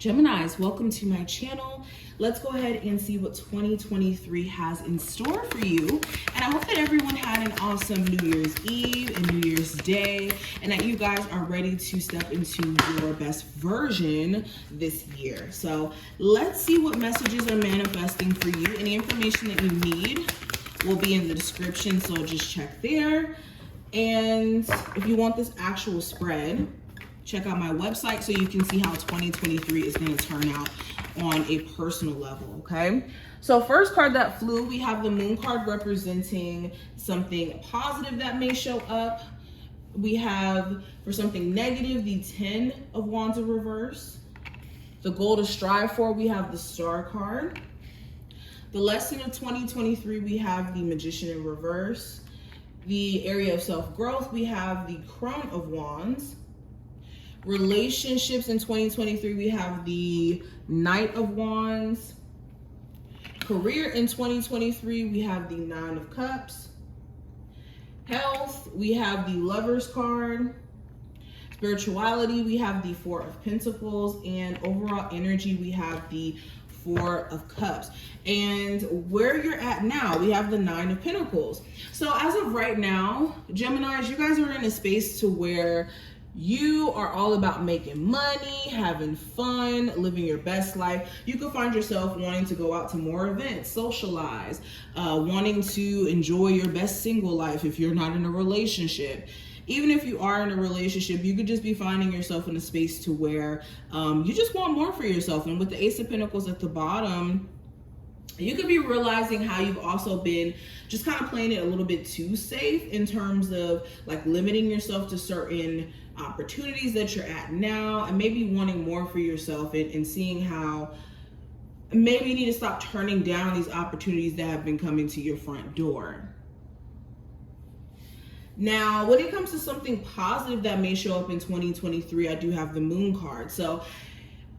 Geminis, welcome to my channel. Let's go ahead and see what 2023 has in store for you. And I hope that everyone had an awesome New Year's Eve and New Year's Day, and that you guys are ready to step into your best version this year. So let's see what messages are manifesting for you. Any information that you need will be in the description, so just check there. And if you want this actual spread, check out my website so you can see how 2023 is going to turn out on a personal level, okay? So first card that flew, we have the Moon card representing something positive that may show up. We have, for something negative, the 10 of Wands in reverse. The goal to strive for, we have the Star card. The lesson of 2023, we have the Magician in reverse. The area of self-growth, we have the Crown of Wands. Relationships in 2023, we have the Knight of Wands. Career in 2023, we have the Nine of Cups. Health, we have the Lovers card. Spirituality, we have the Four of Pentacles. And overall energy, we have the Four of Cups. And where you're at now, we have the Nine of Pentacles. So as of right now, Geminis, you guys are in a space to where you are all about making money, having fun, living your best life. You could find yourself wanting to go out to more events, socialize, wanting to enjoy your best single life if you're not in a relationship. Even if you are in a relationship, you could just be finding yourself in a space to where you just want more for yourself. And with the Ace of Pentacles at the bottom, you could be realizing how you've also been just kind of playing it a little bit too safe in terms of like limiting yourself to certain opportunities that you're at now, and maybe wanting more for yourself, and seeing how maybe you need to stop turning down these opportunities that have been coming to your front door. Now, when it comes to something positive that may show up in 2023, I do have the Moon card. So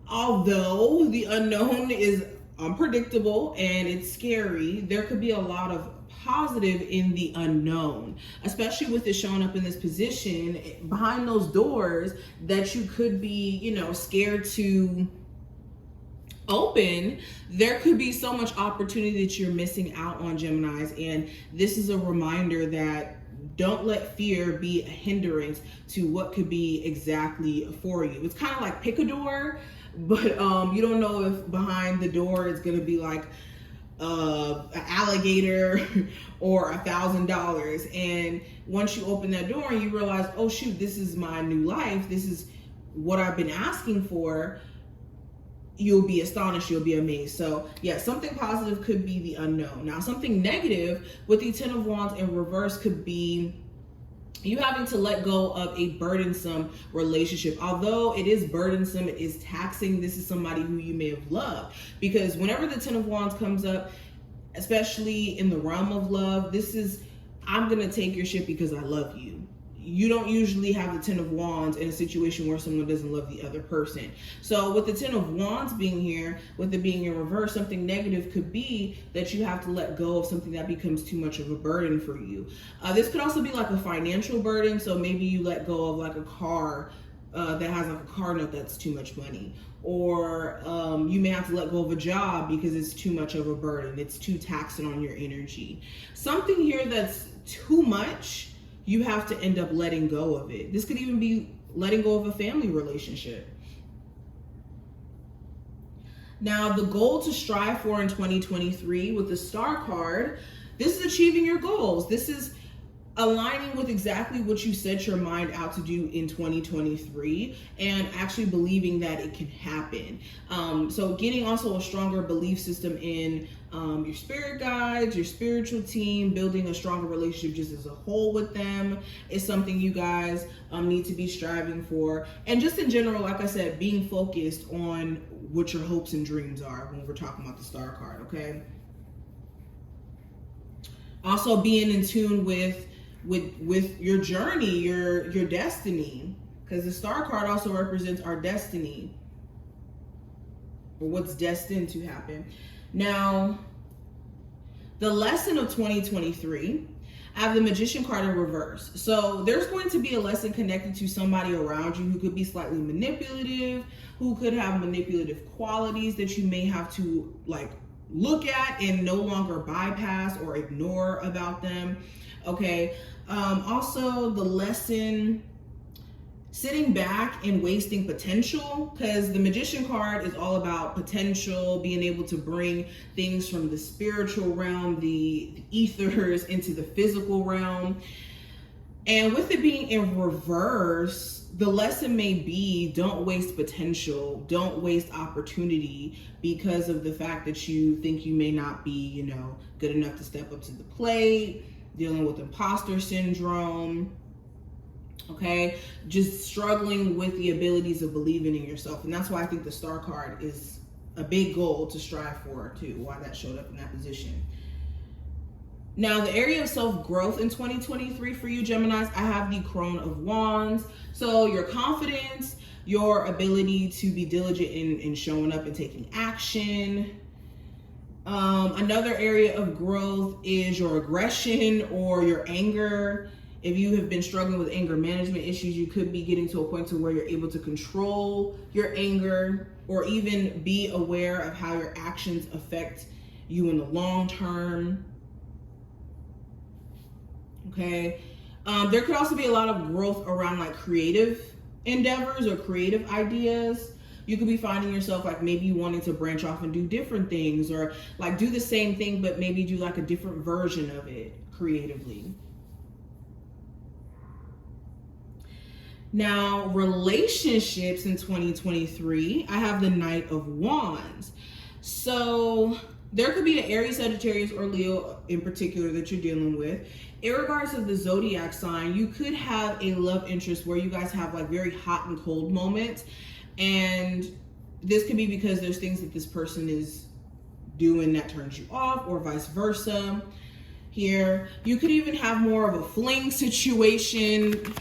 although the unknown is unpredictable and it's scary, there could be a lot of positive in the unknown, especially with it showing up in this position behind those doors that you could be, scared to open. There could be so much opportunity that you're missing out on, Geminis, and this is a reminder that don't let fear be a hindrance to what could be exactly for you. It's kind of like pick a door, but you don't know if behind the door it's going to be like an alligator or $1,000. And once you open that door and you realize, oh shoot, this is my new life, this is what I've been asking for, you'll be astonished, you'll be amazed. So yeah, something positive could be the unknown. Now something negative with the 10 of Wands in reverse could be you having to let go of a burdensome relationship. Although it is burdensome, it is taxing, this is somebody who you may have loved. Because whenever the 10 of Wands comes up, especially in the realm of love, this is, I'm gonna take your shit because I love you. You don't usually have the 10 of Wands in a situation where someone doesn't love the other person. So with the 10 of Wands being here, with it being in reverse, something negative could be that you have to let go of something that becomes too much of a burden for you. This could also be like a financial burden. So maybe you let go of like a car that has like a car note that's too much money. Or you may have to let go of a job because it's too much of a burden. It's too taxing on your energy. Something here that's too much, you have to end up letting go of it. This could even be letting go of a family relationship. Now, the goal to strive for in 2023 with the Star card, this is achieving your goals. This is aligning with exactly what you set your mind out to do in 2023 and actually believing that it can happen. So getting also a stronger belief system in your spirit guides, your spiritual team, building a stronger relationship just as a whole with them is something you guys need to be striving for. And just in general, like I said, being focused on what your hopes and dreams are when we're talking about the Star card, okay? Also being in tune with your journey, your destiny, because the Star card also represents our destiny, or what's destined to happen. Now, the lesson of 2023, I have the Magician card in reverse. So there's going to be a lesson connected to somebody around you who could be slightly manipulative, who could have manipulative qualities that you may have to like look at and no longer bypass or ignore about them. Okay. Also the lesson, sitting back and wasting potential, because the Magician card is all about potential, being able to bring things from the spiritual realm, the ethers, into the physical realm. And with it being in reverse, the lesson may be don't waste potential, don't waste opportunity because of the fact that you think you may not be, good enough to step up to the plate, dealing with imposter syndrome. Okay, just struggling with the abilities of believing in yourself. And that's why I think the Star card is a big goal to strive for too, why that showed up in that position. Now, the area of self-growth in 2023 for you Geminis, I have the Crone of Wands. So your confidence, your ability to be diligent in showing up and taking action. Another area of growth is your aggression or your anger. If you have been struggling with anger management issues, you could be getting to a point to where you're able to control your anger or even be aware of how your actions affect you in the long term. Okay. There could also be a lot of growth around like creative endeavors or creative ideas. You could be finding yourself like maybe wanting to branch off and do different things, or like do the same thing but maybe do like a different version of it creatively. Now, relationships in 2023, I have the Knight of Wands. So there could be an Aries, Sagittarius, or Leo in particular that you're dealing with. In regards to the zodiac sign, you could have a love interest where you guys have like very hot and cold moments. And this could be because there's things that this person is doing that turns you off, or vice versa. Here, you could even have more of a fling situation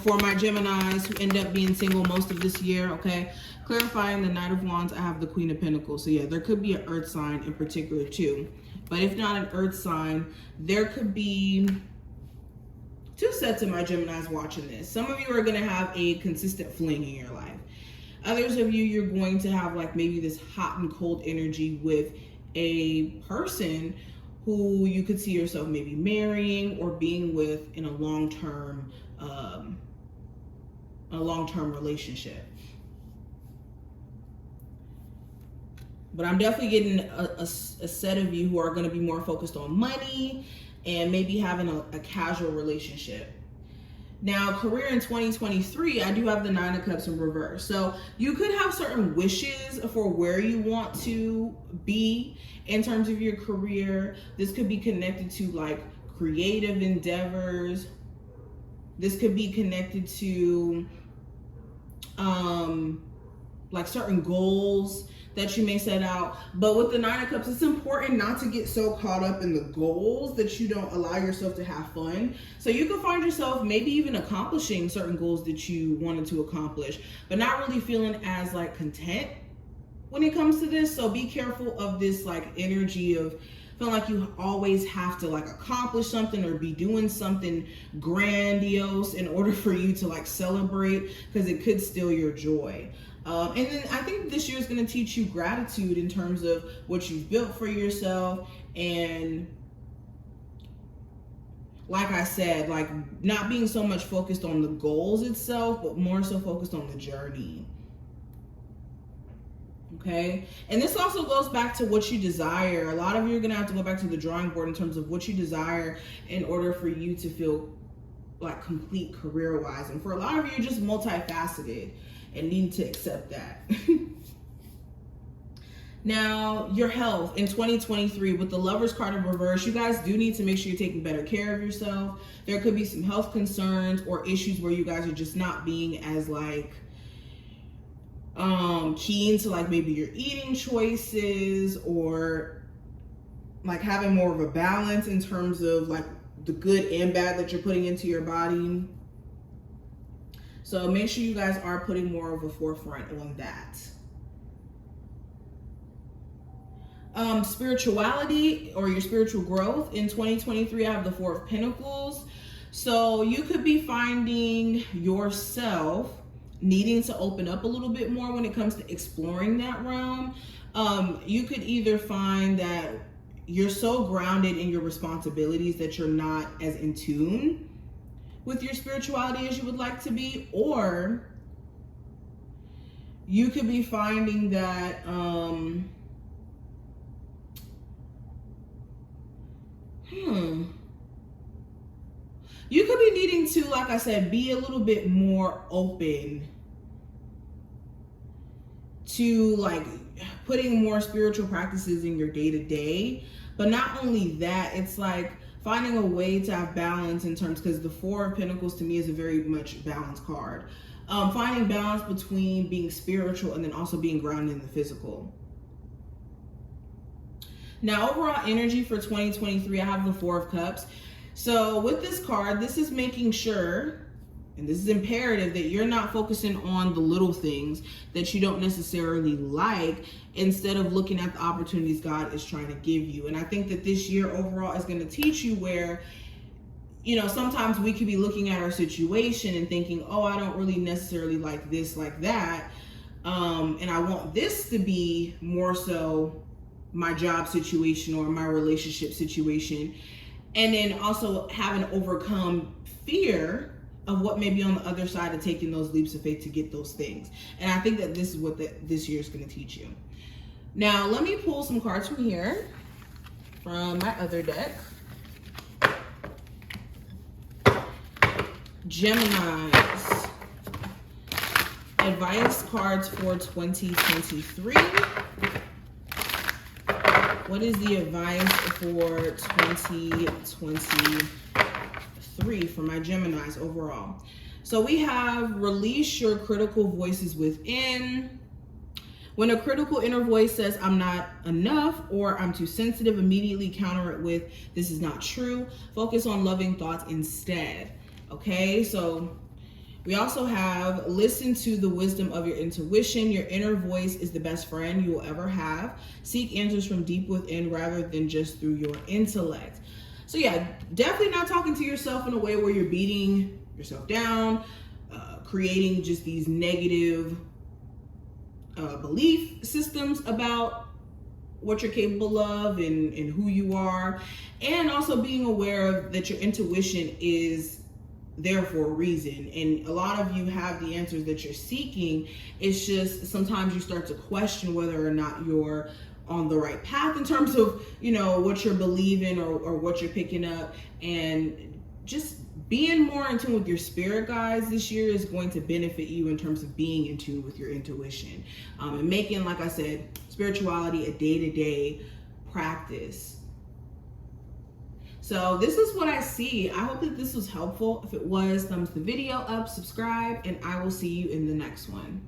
for my Geminis who end up being single most of this year. Okay, clarifying the Knight of Wands, I have the Queen of Pentacles. So yeah, there could be an earth sign in particular too. But if not an earth sign, there could be two sets of my Geminis watching this. Some of you are going to have a consistent fling in your life. Others of you, you're going to have like maybe this hot and cold energy with a person who you could see yourself maybe marrying or being with in a long-term relationship. But I'm definitely getting a set of you who are going to be more focused on money and maybe having a casual relationship. Now, career in 2023, I do have the Nine of Cups in reverse. So you could have certain wishes for where you want to be in terms of your career. This could be connected to like creative endeavors. This could be connected to like certain goals that you may set out. But with the Nine of Cups, it's important not to get so caught up in the goals that you don't allow yourself to have fun. So you can find yourself maybe even accomplishing certain goals that you wanted to accomplish, but not really feeling as like content when it comes to this. So be careful of this like energy of feeling like you always have to like accomplish something or be doing something grandiose in order for you to like celebrate, because it could steal your joy. And then I think this year is going to teach you gratitude in terms of what you've built for yourself. And like I said, like not being so much focused on the goals itself, but more so focused on the journey. Okay. And this also goes back to what you desire. A lot of you are going to have to go back to the drawing board in terms of what you desire in order for you to feel like complete career wise. And for a lot of you, you're just multifaceted and need to accept that. Now, your health in 2023 with the Lovers card in reverse, you guys do need to make sure you're taking better care of yourself. There could be some health concerns or issues where you guys are just not being as like keen to like maybe your eating choices, or like having more of a balance in terms of like the good and bad that you're putting into your body. So make sure you guys are putting more of a forefront on that. Spirituality or your spiritual growth in 2023, I have the Four of Pentacles. So you could be finding yourself needing to open up a little bit more when it comes to exploring that realm. You could either find that you're so grounded in your responsibilities that you're not as in tune with your spirituality as you would like to be, or you could be finding that you could be needing to, like I said, be a little bit more open to like putting more spiritual practices in your day-to-day. But not only that, it's like finding a way to have balance in terms, because the Four of Pentacles to me is a very much balanced card. Finding balance between being spiritual and then also being grounded in the physical. Now, overall energy for 2023, I have the Four of Cups. So with this card, this is making sure, and this is imperative, that you're not focusing on the little things that you don't necessarily like, instead of looking at the opportunities God is trying to give you. And I think that this year overall is going to teach you where, you know, sometimes we could be looking at our situation and thinking, oh, I don't really necessarily like this, like that. And I want this to be more so my job situation or my relationship situation. And then also having to overcome fear of what may be on the other side of taking those leaps of faith to get those things. And I think that this is what this year is going to teach you. Now, let me pull some cards from here, from my other deck. Gemini's advice cards for 2023. What is the advice for 2023 for my Geminis overall? So we have release your critical voices within. When a critical inner voice says, I'm not enough or I'm too sensitive, immediately counter it with, this is not true. Focus on loving thoughts instead. Okay, so we also have listen to the wisdom of your intuition. Your inner voice is the best friend you will ever have. Seek answers from deep within rather than just through your intellect. So yeah, definitely not talking to yourself in a way where you're beating yourself down, creating just these negative belief systems about what you're capable of and who you are. And also being aware of that your intuition is there for a reason, and a lot of you have the answers that you're seeking. It's just sometimes you start to question whether or not you're on the right path in terms of, you know, what you're believing or what you're picking up. And just being more in tune with your spirit, guys, this year is going to benefit you in terms of being in tune with your intuition, and making, like I said, spirituality a day-to-day practice. So this is what I see. I hope that this was helpful. If it was, thumbs the video up, subscribe, and I will see you in the next one.